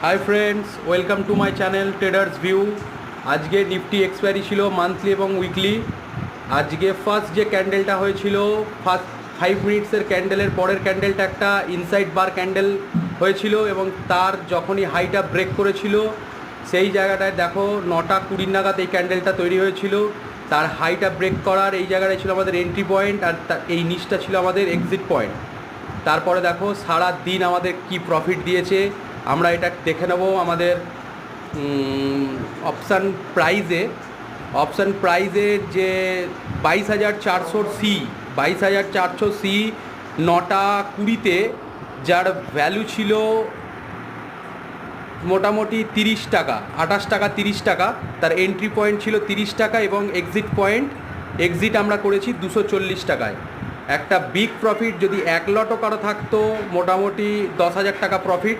Hi friends, welcome to my channel traders view. আজকে Nifty expiry ছিল monthly এবং weekly. আজকে ফার্স্ট যে ক্যান্ডেলটা হয়েছিল, ফার্স্ট 5 মিনিটসের ক্যান্ডেলের পরের ক্যান্ডেলটা একটা ইনসাইড বার ক্যান্ডেল হয়েছিল এবং তার যখনই হাইটা ব্রেক করেছিল সেই জায়গাটায় দেখো 9:20 নাগাদ এই ক্যান্ডেলটা তৈরি হয়েছিল। তার হাইটা ব্রেক করার এই জায়গাটায় ছিল আমাদের এন্ট্রি পয়েন্ট, আর এই নিচটা ছিল আমাদের এক্সিট পয়েন্ট। তারপরে দেখো সারা দিন আমাদের কি প্রফিট দিয়েছে আমরা এটা দেখে নেব। আমাদের অপশান প্রাইজের যে 22,400 সি 9:20-তে যার ভ্যালু ছিল মোটামুটি 30 টাকা, 28 টাকা 30 টাকা, তার এন্ট্রি পয়েন্ট ছিল 30 টাকা এবং এক্সিট আমরা করেছি 240 টাকায়। একটা বিগ প্রফিট, যদি 1 লটও কারো থাকতো মোটামুটি 10,000 টাকা প্রফিট।